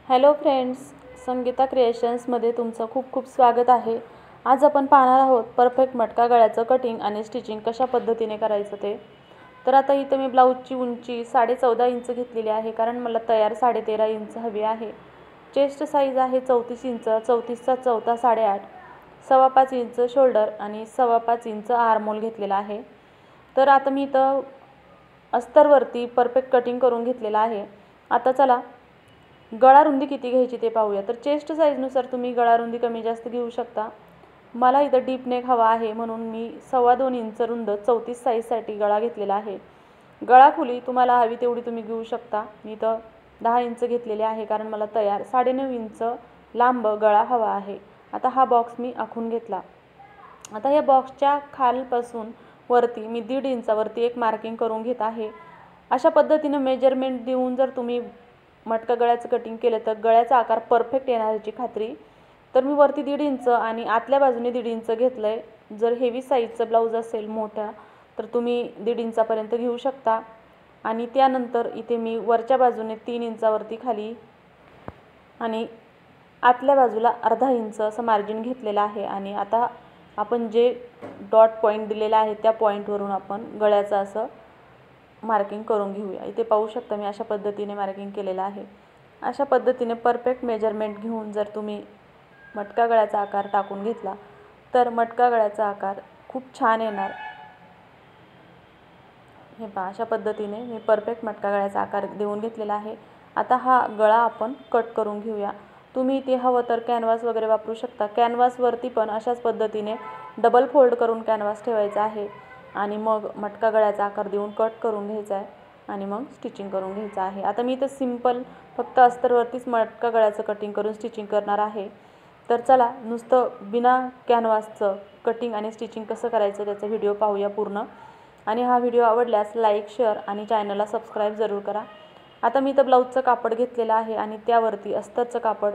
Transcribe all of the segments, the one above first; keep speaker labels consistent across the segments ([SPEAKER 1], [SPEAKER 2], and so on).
[SPEAKER 1] Hello friends, Sangeeta क्रिएशन्समध्ये तुमचं खूप खूप स्वागत आहे। आज आपण पाहणार आहोत परफेक्ट मटका गळ्याचं कटिंग आणि स्टिचिंग कशा पद्धतीने करायचं ते। तर आता इथे मी ब्लाऊजची उंची 14.5 इंच घेतलेली आहे, कारण मला तयार 13.5 इंच हवी आहे। चेस्ट साईज आहे 34 इंच, 34चा चौथा 8.5, 5.25 इंच शोल्डर आणि 5.25 इंच आर्महोल घेतलेला आहे। तर आता मी इथं अस्तरवरती परफेक्ट कटिंग करून घेतलेला आहे। आता चला गळा रुंदी किती घ्यायची ते पाहूया। तर चेस्ट साईजनुसार तुम्ही गळा रुंदी कमी जास्त घेऊ शकता। मला इथं डीप नेक हवा आहे, म्हणून मी 2.25 इंच रुंद 34 साईजसाठी गळा घेतलेला आहे। गळा खोली तुम्हाला हवी तेवढी तुम्ही घेऊ शकता। मी इथं 10 इंच घेतलेले आहे, कारण मला तयार 9.5 इंच लांब गळा हवा आहे। आता हा बॉक्स मी आखून घेतला। आता या बॉक्सच्या खालपासून वरती मी 1.5 इंचावरती एक मार्किंग करून घेत आहे। अशा पद्धतीने मेजरमेंट देऊन जर तुम्ही मटका गळ्याचं कटिंग केलं तर गळ्याचा आकार परफेक्ट येणार याची खात्री। तर मी वरती 1.5 इंच आणि आतल्या बाजूने 1.5 इंच घेतलंय। जर हेवी साईजचं ब्लाऊज असेल मोठा तर तुम्ही 1.5 इंचापर्यंत घेऊ शकता। आणि त्यानंतर इथे मी वरच्या बाजूने 3 इंचावरती खाली आणि आतल्या बाजूला अर्धा इंच असं मार्जिन घेतलेलं आहे। आणि आता आपण जे डॉट पॉइंट दिलेला आहे त्या पॉइंटवरून आपण गळ्याचं असं मार्किंग करून घेऊया। इथे पाहू शकता मी अशा पद्धतीने मार्किंग केलेलं आहे। अशा पद्धतीने परफेक्ट मेजरमेंट घेऊन जर तुम्ही मटका गळ्याचा आकार टाकून घेतला तर मटका गळ्याचा आकार खूप छान येणार। हे पहा, अशा पद्धतीने मी परफेक्ट मटका गळ्याचा आकार देऊन घेतलेला आहे। आता हा गळा आपण कट करून घेऊया। तुम्ही इथे हवं तर कॅनव्हास वगैरे वापरू शकता। कॅनव्हासवरती पण अशाच पद्धतीने डबल फोल्ड करून कॅनव्हास ठेवायचा आहे आणि मग मटका गळ्याचा आकार देऊन कट करून घ्यायचा आहे आणि मग स्टिचिंग करून घ्यायचं आहे। आता मी इथं सिंपल फक्त अस्तरवरतीच मटका गळ्याचं कटिंग करून स्टिचिंग करणार आहे। तर चला नुसतं बिना कॅनव्हासचं कटिंग आणि स्टिचिंग कसं करायचं त्याचा व्हिडिओ पाहूया पूर्ण। आणि हा व्हिडिओ आवडल्यास लाईक, शेअर आणि चॅनलला सबस्क्राईब जरूर करा। आता मी इथं ब्लाऊजचं कापड घेतलेलं आहे आणि त्यावरती अस्तरचं कापड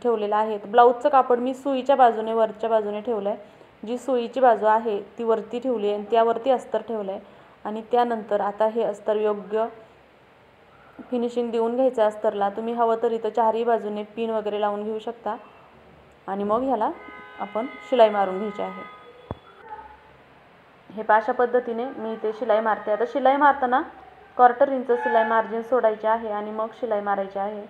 [SPEAKER 1] ठेवलेलं आहे। ब्लाऊजचं कापड मी सुईच्या बाजूने वरच्या बाजूने ठेवलं आहे। जी सुईची बाजू आहे ती वरती ठेवली आहे आणि त्यावरती अस्तर ठेवलं आहे। आणि त्यानंतर आता हे अस्तर योग्य फिनिशिंग देऊन घ्यायचं अस्तरला। तुम्ही हवं तर इथं चारही बाजूने पिन वगैरे लावून घेऊ शकता आणि मग ह्याला आपण शिलाई मारून घ्यायची आहे। हे अशा पद्धतीने मी इथे शिलाई मारते। आता शिलाई मारताना 1/4 इंच शिलाई मार्जिन सोडायचे आहे आणि मग शिलाई मारायची आहे।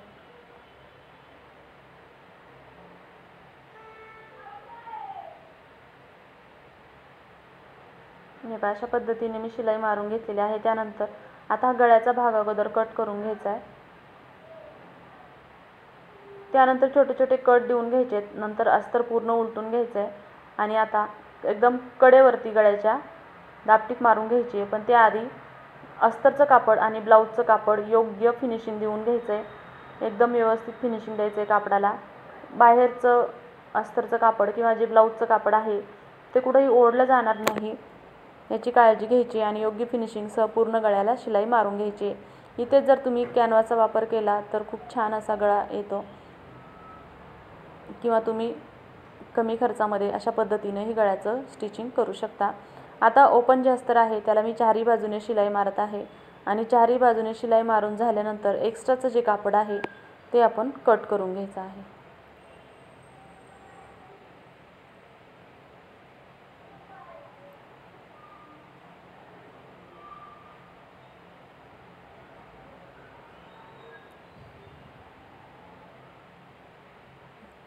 [SPEAKER 1] हे अशा पद्धतीने मी शिलाई मारून घेतलेली आहे। त्यानंतर आता गळ्याचा भाग अगोदर कट करून घ्यायचा आहे। त्यानंतर छोटे छोटे कट देऊन घ्यायचे। नंतर अस्तर पूर्ण उलटून घ्यायचं आहे आणि आता एकदम कडेवरती गळ्याच्या दापटीत मारून घ्यायची आहे। पण त्याआधी अस्तरचं कापड आणि ब्लाऊजचं कापड योग्य फिनिशिंग देऊन घ्यायचं आहे। एकदम व्यवस्थित फिनिशिंग द्यायचं आहे कापडाला। बाहेरचं अस्तरचं कापड किंवा जे ब्लाऊजचं कापड आहे ते कुठेही ओढलं जाणार नाही याची काळजी घ्यायची आणि योग्य फिनिशिंगसह पूर्ण गळ्याला शिलाई मारून घ्यायची। इथे जर तुम्ही कॅनव्हासचा वापर केला तर खूप छान असा गळा येतो, किंवा तुम्ही कमी खर्चामध्ये अशा पद्धतीने ही गळ्याचं स्टिचिंग करू शकता। आता ओपन जे अस्तर आहे त्याला मी चारही बाजूने शिलाई मारत आहे आणि चारही बाजूने शिलाई मारून झाल्यानंतर एक्स्ट्राचं जे कापड आहे ते आपण कट करून घ्यायचं आहे।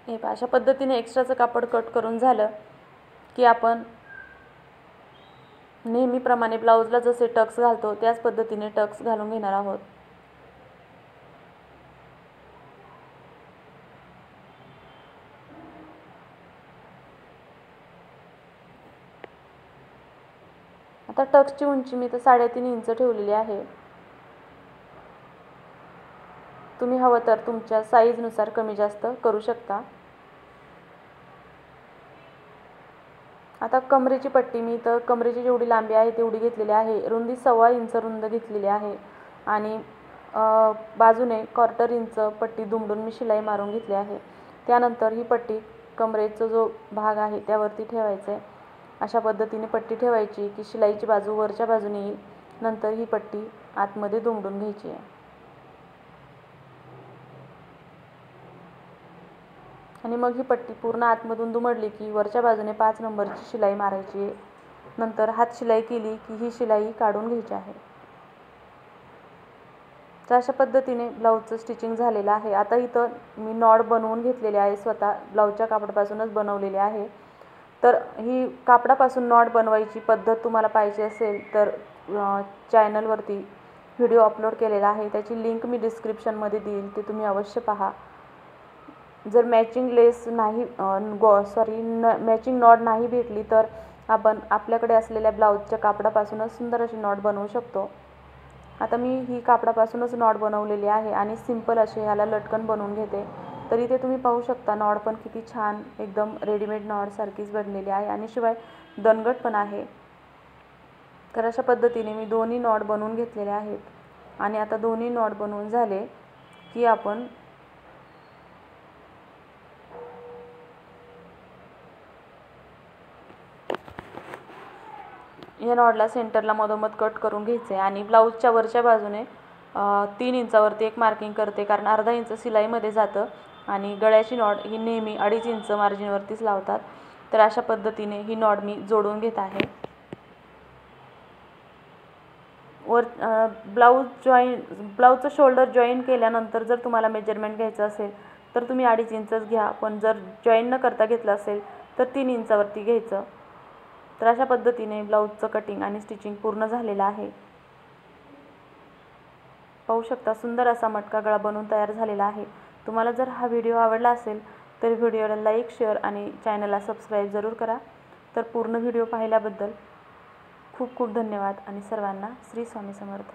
[SPEAKER 1] हे अशा पद्धतीने एक्स्ट्राचं कापड कट करून झालं की आपण नेहमीप्रमाणे ब्लाऊजला जसे टक्स घालतो त्याच पद्धतीने टक्स घालून घेणार आहोत। आता टक्सची उंची मी तर 3.5 इंच ठेवलेली आहे। तुम्ही हवं तर तुमच्या साईजनुसार कमी जास्त करू शकता। आता कमरेची पट्टी मी तर कमरेची जेवढी लांबी आहे तेवढी घेतलेली आहे। रुंदी 1.25 इंच रुंद घेतलेली आहे आणि बाजूने 1/4 इंच पट्टी दुमडून मी शिलाई मारून घेतली आहे। त्यानंतर ही पट्टी कमरेचा जो भाग आहे त्यावरती ठेवायचं आहे। अशा पद्धतीने पट्टी ठेवायची की शिलाईची बाजू वरच्या बाजूने येईल। नंतर ही पट्टी आतमध्ये दुमडून घ्यायची आहे। आणि मग ही पट्टी पूर्ण आतमधून दुमडली की वरच्या बाजूने 5 नंबरची शिलाई मारायची आहे. नंतर हात शिलाई केली की ही शिलाई काढून घ्यायची आहे. तर अशा पद्धतीने ब्लाऊजचं स्टिचिंग झालेलं आहे. आता इथं मी नॉड बनवून घेतलेले आहे, स्वतः ब्लाऊजच्या कापडापासूनच बनवलेले आहे. तर ही कापडापासून नॉड बनवायची पद्धत तुम्हाला पाहिजे असेल तर चॅनलवरती व्हिडिओ अपलोड केलेला आहे, त्याची लिंक मी डिस्क्रिप्शनमध्ये देईल, ते तुम्ही अवश्य पहा. जर मॅचिंग लेस नाही मॅचिंग नॉड नाही भेटली तर आपण आपल्याकडे असलेल्या ब्लाऊजच्या कापडापासूनच सुंदर अशी नॉड बनवू शकतो. आता मी ही कापडापासूनच नॉड बनवलेली आहे आणि सिंपल असे ह्याला लटकन बनवून घेते. तर इथे तुम्ही पाहू शकता नॉड पण किती छान एकदम रेडीमेड नॉडसारखीच बनलेली आहे आणि शिवाय दणकट पण आहे. तर अशा पद्धतीने मी दोन्ही नॉड बनवून घेतलेले आहेत आणि आता दोन्ही नॉड बनवून झाले की आपण या नॉडला सेंटरला मधोमध कट करून घ्यायचे आणि ब्लाऊजच्या वरच्या बाजूने 3 इंचावरती एक मार्किंग करते, कारण अर्धा इंच शिलाईमध्ये जातं आणि गळ्याची नॉड ही नेहमी 2.5 इंच मार्जिनवरतीच लावतात. तर अशा पद्धतीने ही नॉड मी जोडून घेत आहे. ब्लाऊजचं शोल्डर जॉईन केल्यानंतर जर तुम्हाला मेजरमेंट घ्यायचं असेल तर तुम्ही 2.5 इंचच घ्या, पण जर जॉईन न करता घेतलं असेल तर 3 इंचावरती घ्यायचं. तर अशा पद्धतीने ब्लाऊजचं कटिंग आणि स्टिचिंग पूर्ण झालेलं आहे. पाहू शकता सुंदर असा मटका गळा बनवून तयार झालेला आहे. तुम्हाला जर हा व्हिडिओ आवडला असेल तर व्हिडिओला लाईक, शेअर आणि चॅनलला सबस्क्राईब जरूर करा. तर पूर्ण व्हिडिओ पाहिल्याबद्दल खूप खूप धन्यवाद आणि सर्वांना श्री स्वामी समर्थ.